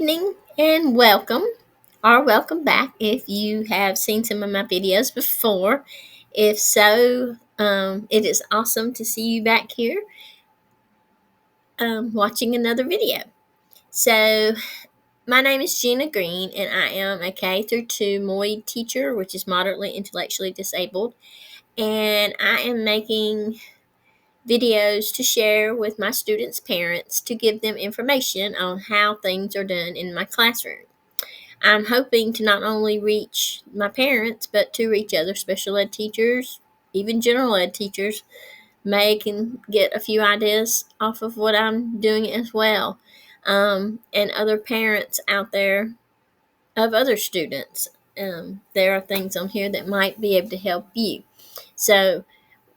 evening and welcome, or welcome back if you have seen some of my videos before. If so, it is awesome to see you back here watching another video. So, my name is Gina Green, and I am a K through 2 MOI teacher, which is moderately intellectually disabled. And I am making videos to share with my students' parents to give them information on how things are done in my classroom. I'm hoping to not only reach my parents, but to reach other special ed teachers, even general ed teachers. May can get a few ideas off of what I'm doing as well, and other parents out there of other students. There are things on here that might be able to help you. So,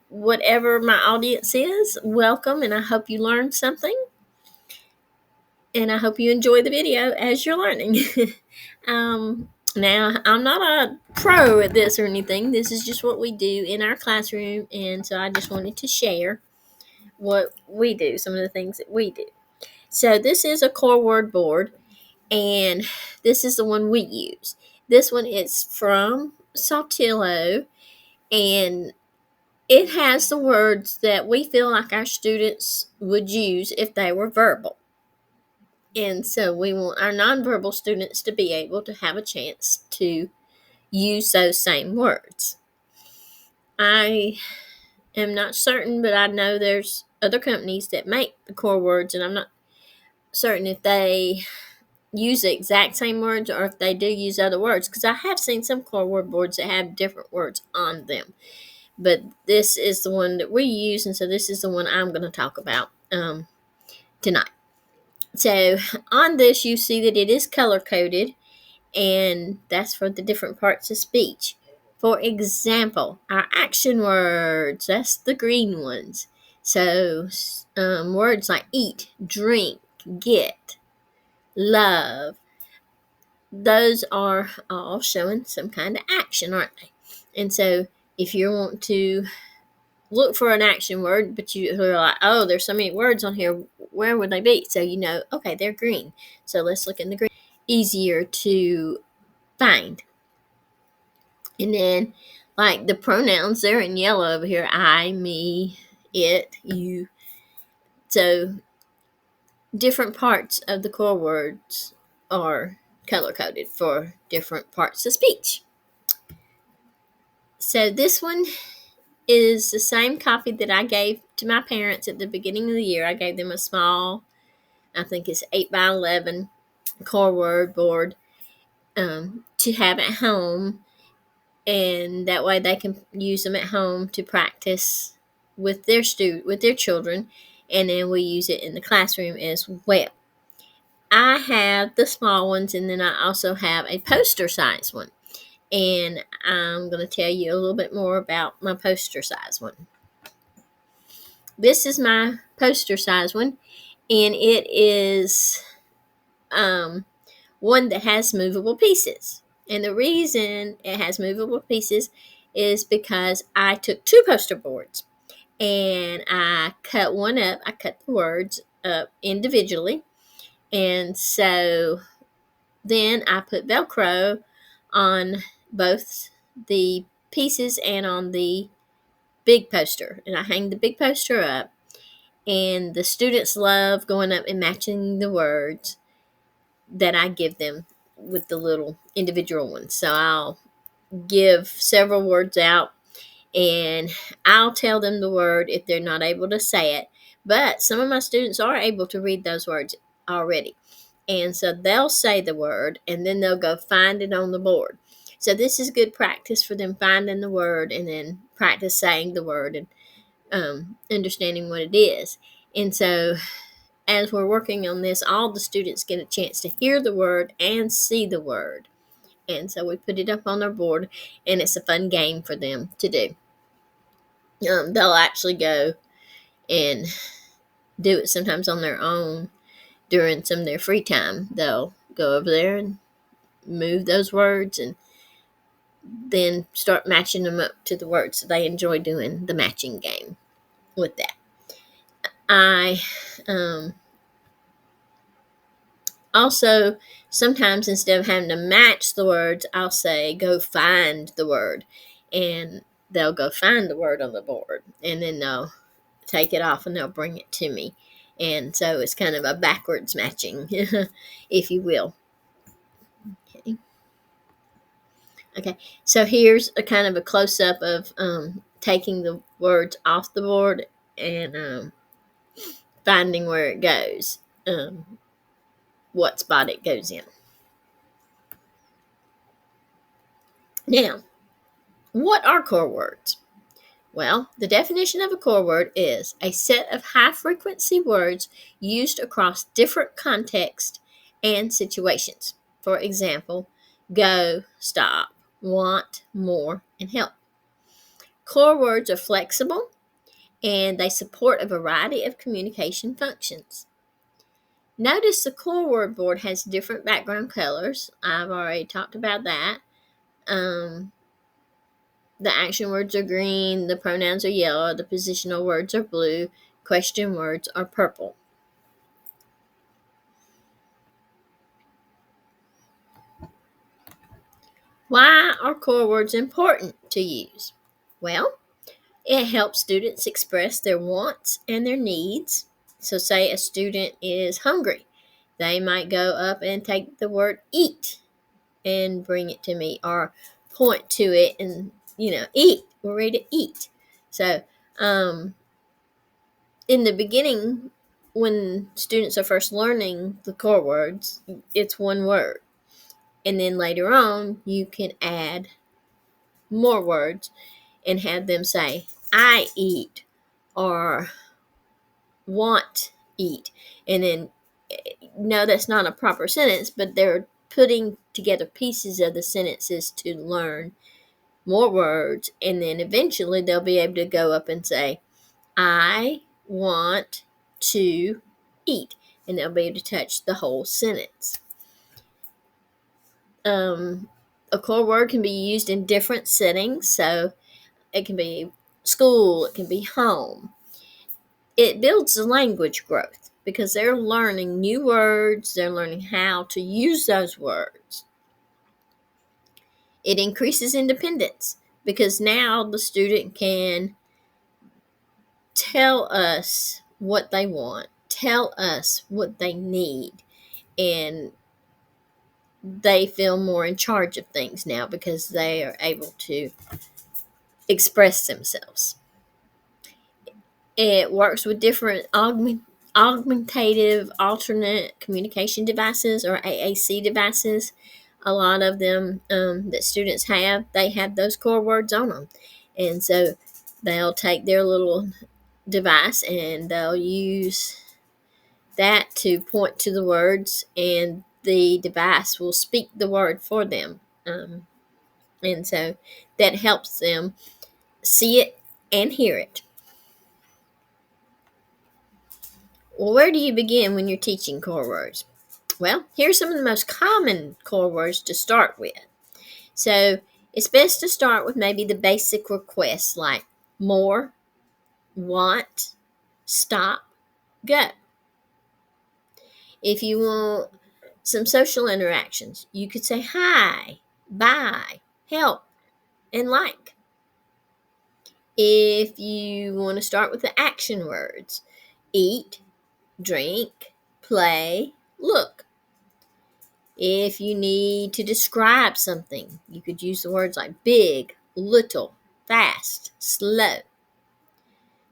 whatever my audience is, welcome, and I hope you learned something. And I hope you enjoy the video as you're learning. Now, I'm not a pro at this or anything. This is just what we do in our classroom, and so I just wanted to share what we do, some of the things that we do. So this is a core word board, and this is the one we use. This one is from Saltillo, and it has the words that we feel like our students would use if they were verbal. And so we want our nonverbal students to be able to have a chance to use those same words. I am not certain, but I know there's other companies that make the core words, and I'm not certain if they use the exact same words or if they do use other words, because I have seen some core word boards that have different words on them. But this is the one that we use, and so this is the one I'm going to talk about tonight. So on this, you see that it is color-coded, and that's for the different parts of speech. For example, our action words, that's the green ones. So words like eat, drink, get, love, those are all showing some kind of action, aren't they? And so if you want to look for an action word, but you're like, oh, there's so many words on here, where would they be? So you know, okay, they're green. So let's look in the green. Easier to find. And then, like the pronouns, they're in yellow over here. I, me, it, you. So different parts of the core words are color-coded for different parts of speech. So this one is the same copy that I gave to my parents at the beginning of the year. I gave them a small, I think it's 8 by 11 core word board to have at home, and that way they can use them at home to practice with their children, and then we use it in the classroom as well. I have the small ones, and then I also have a poster size one, and I'm going to tell you a little bit more about my poster size one. This is my poster size one, and it is one that has movable pieces. And the reason it has movable pieces is because I took 2 poster boards and I cut one up. I cut the words up individually. And so then I put Velcro on both the pieces and on the big poster. And I hang the big poster up. And the students love going up and matching the words that I give them with the little individual ones. So I'll give several words out, and I'll tell them the word if they're not able to say it. But some of my students are able to read those words already. And so they'll say the word, and then they'll go find it on the board. So this is good practice for them finding the word and then practice saying the word and understanding what it is. And so as we're working on this, all the students get a chance to hear the word and see the word. And so we put it up on our board, and it's a fun game for them to do. They'll actually go and do it sometimes on their own during some of their free time. They'll go over there and move those words and then start matching them up to the words. So they enjoy doing the matching game with that. I Also, sometimes instead of having to match the words, I'll say, go find the word. And they'll go find the word on the board. And then they'll take it off and they'll bring it to me. And so it's kind of a backwards matching, if you will. Okay. Okay. So here's a kind of a close up of taking the words off the board and finding where it goes, what spot it goes in. Now, what are core words? Well, the definition of a core word is a set of high frequency words used across different contexts and situations. For example, go, stop, want, more, and help. Core words are flexible and they support a variety of communication functions. Notice the core word board has different background colors. I've already talked about that. The action words are green, the pronouns are yellow, the positional words are blue, question words are purple. Why are core words important to use? Well, it helps students express their wants and their needs. So, say a student is hungry, they might go up and take the word eat and bring it to me, or point to it and, eat. We're ready to eat. So, in the beginning, when students are first learning the core words, it's one word. And then later on, you can add more words and have them say, I eat, or want eat. And then, no, that's not a proper sentence, but they're putting together pieces of the sentences to learn more words. And then eventually they'll be able to go up and say, I want to eat. And they'll be able to touch the whole sentence. A core word can be used in different settings. So it can be school, it can be home. It builds the language growth because they're learning new words, they're learning how to use those words. It increases independence because now the student can tell us what they want, tell us what they need, and they feel more in charge of things now because they are able to express themselves. It works with different augmentative alternate communication devices, or AAC devices. A lot of them that students have, they have those core words on them. And so they'll take their little device and they'll use that to point to the words, and the device will speak the word for them. And so that helps them see it and hear it. Well, where do you begin when you're teaching core words? Well, here's some of the most common core words to start with. So it's best to start with maybe the basic requests like more, want, stop, go. If you want some social interactions, you could say hi, bye, help, and like. If you want to start with the action words, eat, drink, play, look. If you need to describe something, you could use the words like big, little, fast, slow.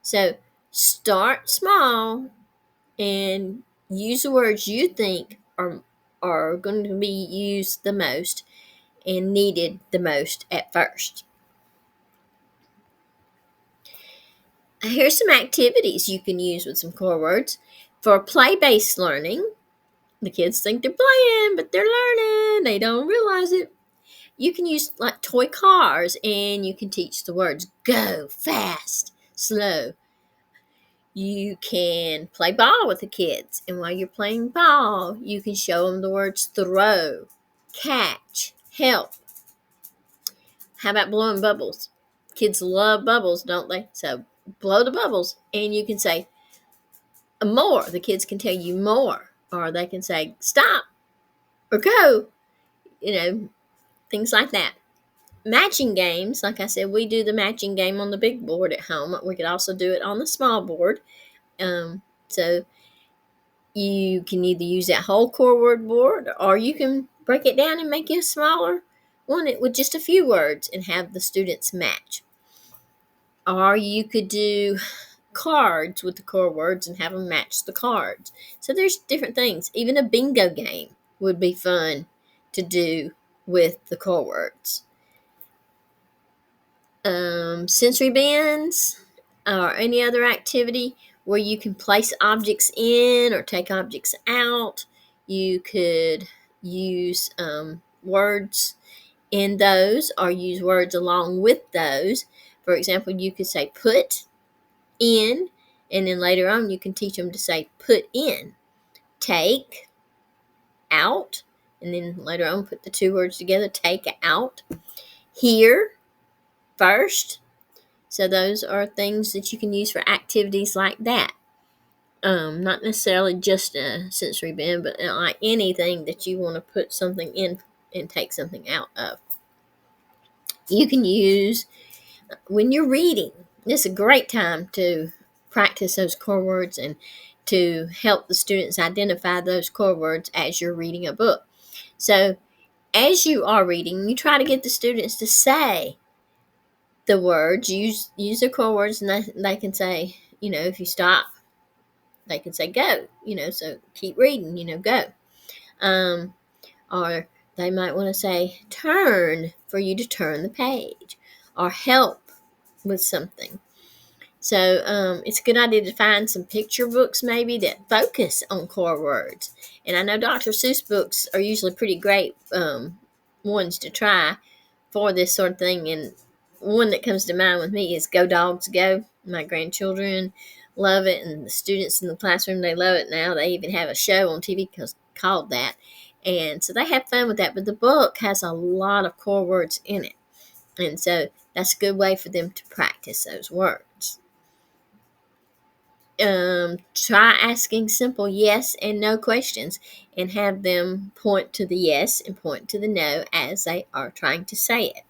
So start small and use the words you think are going to be used the most and needed the most at first. Here's some activities you can use with some core words. For play-based learning, the kids think they're playing, but they're learning. They don't realize it. You can use like toy cars and you can teach the words go, fast, slow. You can play ball with the kids, and while you're playing ball, you can show them the words throw, catch, help. How about blowing bubbles? Kids love bubbles, don't they? So blow the bubbles, and you can say more. The kids can tell you more, or they can say stop, or go, things like that. Matching games, like I said, we do the matching game on the big board at home. We could also do it on the small board. So you can either use that whole core word board, or you can break it down and make it a smaller one with just a few words and have the students match. Or you could do cards with the core words and have them match the cards. So there's different things. Even a bingo game would be fun to do with the core words. Sensory bands or any other activity where you can place objects in or take objects out. You could use words in those or use words along with those. For example, you could say put in, and then later on you can teach them to say put in, take, out, and then later on put the two words together, take out, here, first. So those are things that you can use for activities like that. Not necessarily just a sensory band, but like anything that you want to put something in and take something out of. You can use when you're reading. This is a great time to practice those core words and to help the students identify those core words as you're reading a book. So as you are reading, you try to get the students to say the words, use the core words, and they can say, if you stop, they can say go, so keep reading, go. Or they might want to say turn, for you to turn the page, or help with something. So it's a good idea to find some picture books maybe that focus on core words. And I know Dr. Seuss books are usually pretty great ones to try for this sort of thing. And one that comes to mind with me is Go Dogs Go. My grandchildren love it, and the students in the classroom, they love it now. They even have a show on TV called that. And so they have fun with that. But the book has a lot of core words in it. And so that's a good way for them to practice those words. Try asking simple yes and no questions and have them point to the yes and point to the no as they are trying to say it.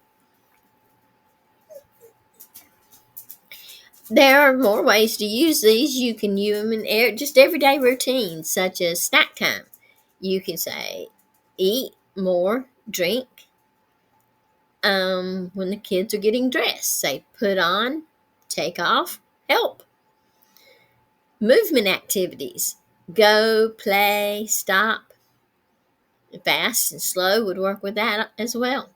There are more ways to use these. You can use them in just everyday routines, such as snack time. You can say eat more, drink. When the kids are getting dressed, say put on, take off, help. Movement activities. Go, play, stop. Fast and slow would work with that as well.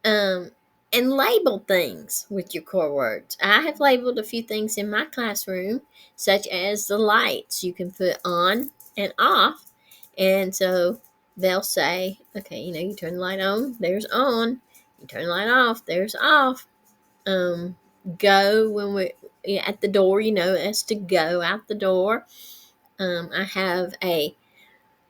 And label things with your core words. I have labeled a few things in my classroom, such as the lights. You can put on and off. And so they'll say, okay, you turn the light on, there's on. You turn the light off, there's off. Go when we're at the door, that's to go out the door. I have a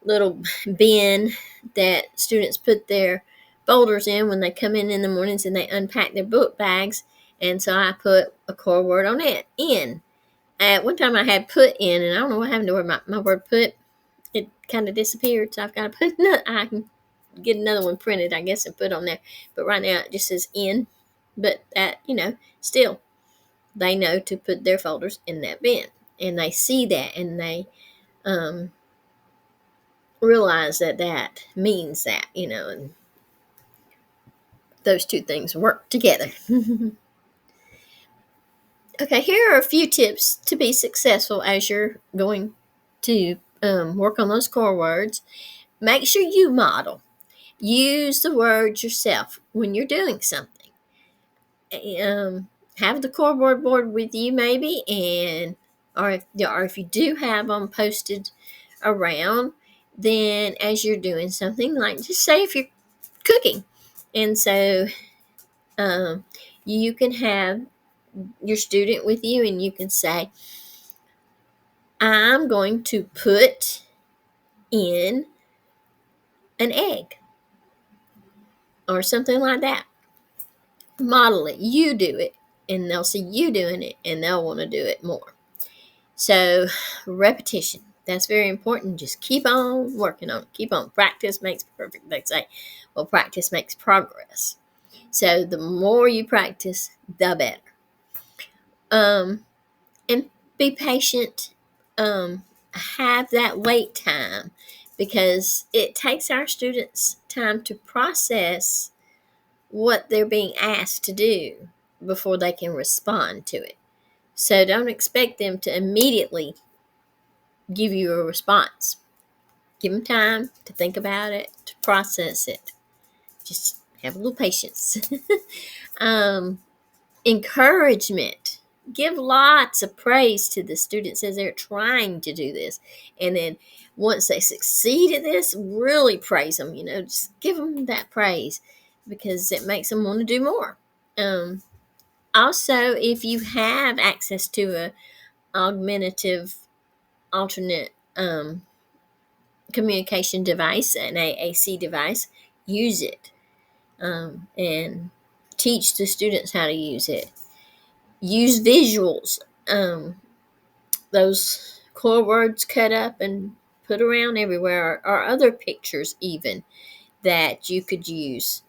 little bin that students put their folders in when they come in the mornings and they unpack their book bags. And so I put a core word on it, in. At one time I had put in, and I don't know what happened to where my word put. It kind of disappeared, so I've got to put another, I can get another one printed, I guess, and put on there. But right now it just says in. But that, still, they know to put their folders in that bin. And they see that, and they realize that means that, and those two things work together. Okay, here are a few tips to be successful as you're going to work on those core words. Make sure you model. Use the words yourself when you're doing something. Have the core word board with you maybe, or if you do have them posted around, then as you're doing something, like just say if you're cooking, and so you can have your student with you, and you can say, I'm going to put in an egg, or something like that. Model it. You do it, and they'll see you doing it, and they'll want to do it more. So repetition, That's very important. Just keep on working on it. Keep on. Practice makes perfect, they say. Well, practice makes progress. So the more you practice, the better. Um, and be patient. Have that wait time, because it takes our students time to process what they're being asked to do before they can respond to it. So don't expect them to immediately give you a response. Give them time to think about it, to process it. Just have a little patience. um, Encouragement. Give lots of praise to the students as they're trying to do this. And then once they succeed at this, really praise them. Just give them that praise, because it makes them want to do more. Um, Also, if you have access to a augmentative alternate communication device, an AAC device, use it, and teach the students how to use it. Use visuals. Those core words cut up and put around everywhere, or other pictures even that you could use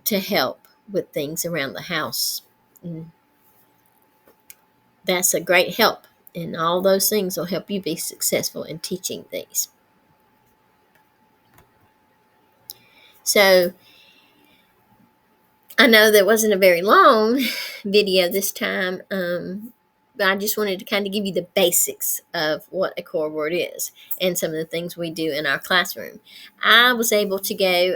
to help with things around the house. And that's a great help, and all those things will help you be successful in teaching these. So I know that wasn't a very long video this time, but I just wanted to kind of give you the basics of what a core word is and some of the things we do in our classroom. I was able to go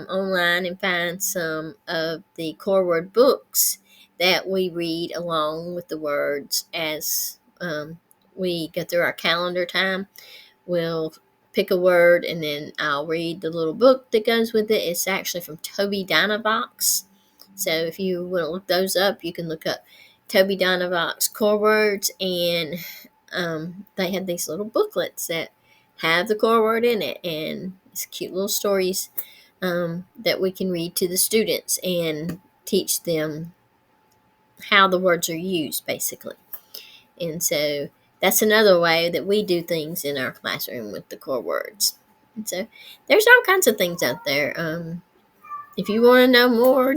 online and find some of the core word books that we read along with the words as we go through our calendar time. We'll pick a word, and then I'll read the little book that goes with it. It's actually from Toby Dynavox. So if you want to look those up, you can look up Toby Dynavox core words, and they have these little booklets that have the core word in it, and it's cute little stories that we can read to the students and teach them how the words are used, basically. And so that's another way that we do things in our classroom with the core words. And so there's all kinds of things out there. If you want to know more,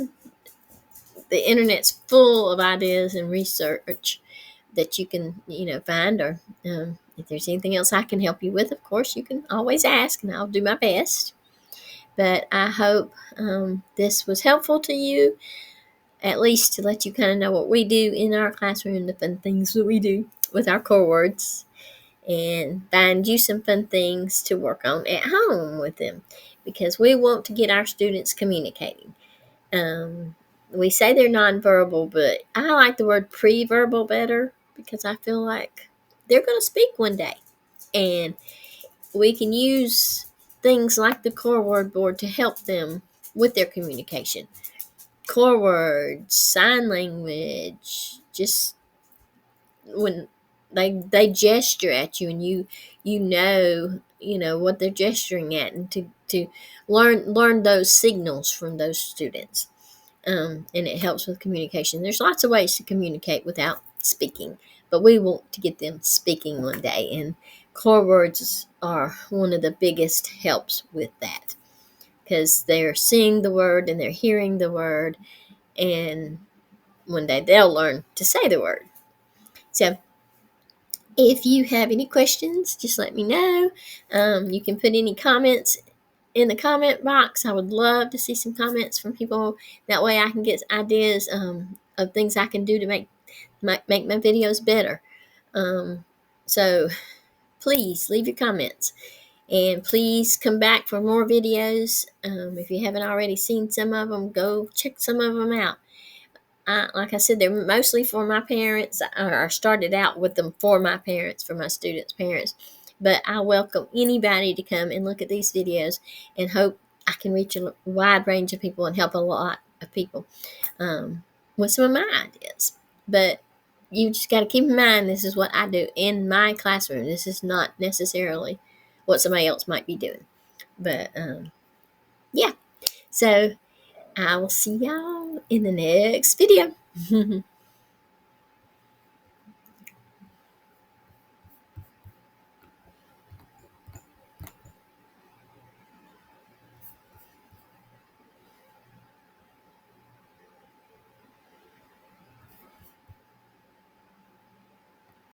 the internet's full of ideas and research that you can, find. Or if there's anything else I can help you with, of course, you can always ask, and I'll do my best. But I hope this was helpful to you, at least to let you kind of know what we do in our classroom, the fun things that we do with our core words, and find you some fun things to work on at home with them, because we want to get our students communicating. We say they're nonverbal, but I like the word pre-verbal better, because I feel like they're going to speak one day, and we can use things like the core word board to help them with their communication. Core words, sign language, just when they gesture at you, and you know what they're gesturing at, and to learn those signals from those students. And it helps with communication. There's lots of ways to communicate without speaking, but we want to get them speaking one day, and core words are one of the biggest helps with that, because they're seeing the word and they're hearing the word, and one day they'll learn to say the word. So if you have any questions, just let me know. You can put any comments in the comment box. I would love to see some comments from people. That way I can get ideas of things I can do to make my videos better. So please leave your comments. And please come back for more videos. If you haven't already seen some of them, go check some of them out. Like I said, they're mostly for my parents. I started out with them for my parents, for my students' parents. But I welcome anybody to come and look at these videos, and hope I can reach a wide range of people and help a lot of people with some of my ideas. But you just got to keep in mind, this is what I do in my classroom. This is not necessarily what somebody else might be doing. But yeah, so I will see y'all in the next video.